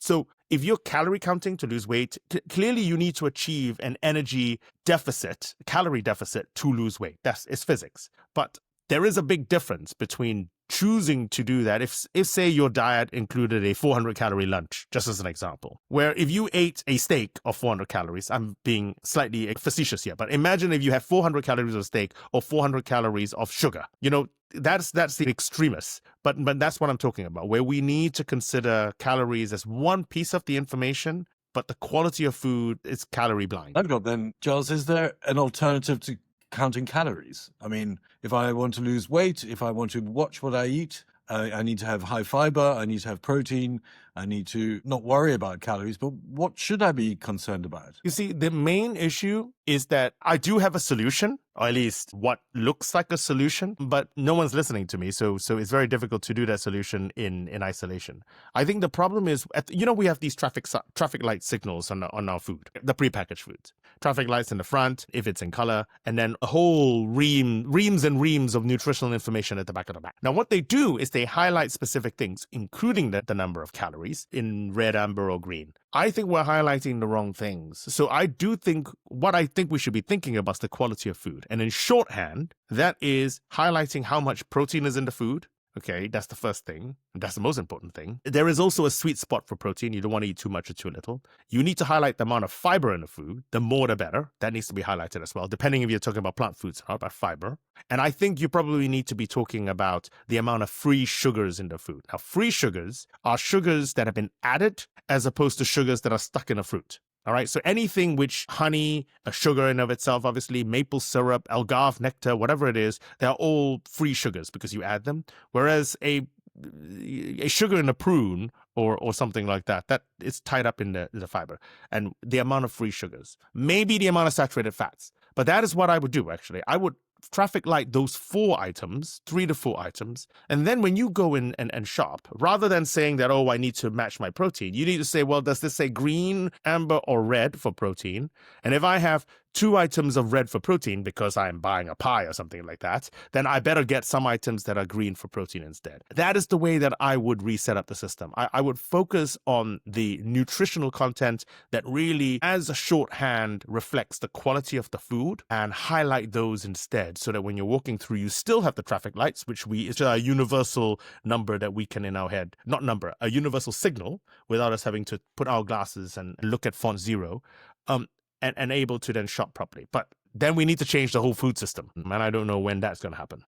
So if you're calorie counting to lose weight, clearly you need to achieve an energy deficit, calorie deficit to lose weight. It's physics. But there is a big difference between choosing to do that. If say your diet included a 400 calorie lunch, just as an example, where if you ate a steak of 400 calories, I'm being slightly facetious here, but imagine if you had 400 calories of steak or 400 calories of sugar, that's the extremist, but that's what I'm talking about, where we need to consider calories as one piece of the information, but the quality of food is calorie blind. I've got then, Giles, is there an alternative to counting calories? I mean, if I want to lose weight, if I want to watch what I eat, I need to have high fiber, I need to have protein, I need to not worry about calories, but what should I be concerned about? You see, the main issue is that I do have a solution, or at least what looks like a solution, but no one's listening to me. So it's very difficult to do that solution in isolation. I think the problem is, we have these traffic light signals on our food, the prepackaged foods. Traffic lights in the front, if it's in color, and then a whole reams and reams of nutritional information at the back of the bag. Now, what they do is they highlight specific things, including the number of calories in red, amber, or green. I think we're highlighting the wrong things. So I think we should be thinking about is the quality of food. And in shorthand, that is highlighting how much protein is in the food. Okay, that's the first thing. That's the most important thing. There is also a sweet spot for protein. You don't want to eat too much or too little. You need to highlight the amount of fiber in the food. The more, the better. That needs to be highlighted as well, depending if you're talking about plant foods or about fiber. And I think you probably need to be talking about the amount of free sugars in the food. Now, free sugars are sugars that have been added as opposed to sugars that are stuck in a fruit. All right, so anything which honey, a sugar in of itself, obviously, maple syrup, agave nectar, whatever it is, they're all free sugars because you add them. Whereas a sugar in a prune or something like that is tied up in the fiber. And the amount of free sugars, maybe the amount of saturated fats. But that is what I would do, actually. I would traffic light those 3 to 4 items. And then when you go in and shop, rather than saying that, I need to match my protein, you need to say, well, does this say green, amber, or red for protein? And if I have 2 items of red for protein because I'm buying a pie or something like that, then I better get some items that are green for protein instead. That is the way that I would reset up the system. I would focus on the nutritional content that really, as a shorthand, reflects the quality of the food and highlight those instead so that when you're walking through, you still have the traffic lights, which is a universal number that we can in our head, not number, a universal signal without us having to put our glasses and look at font 0. And able to then shop properly. But then we need to change the whole food system. And I don't know when that's going to happen.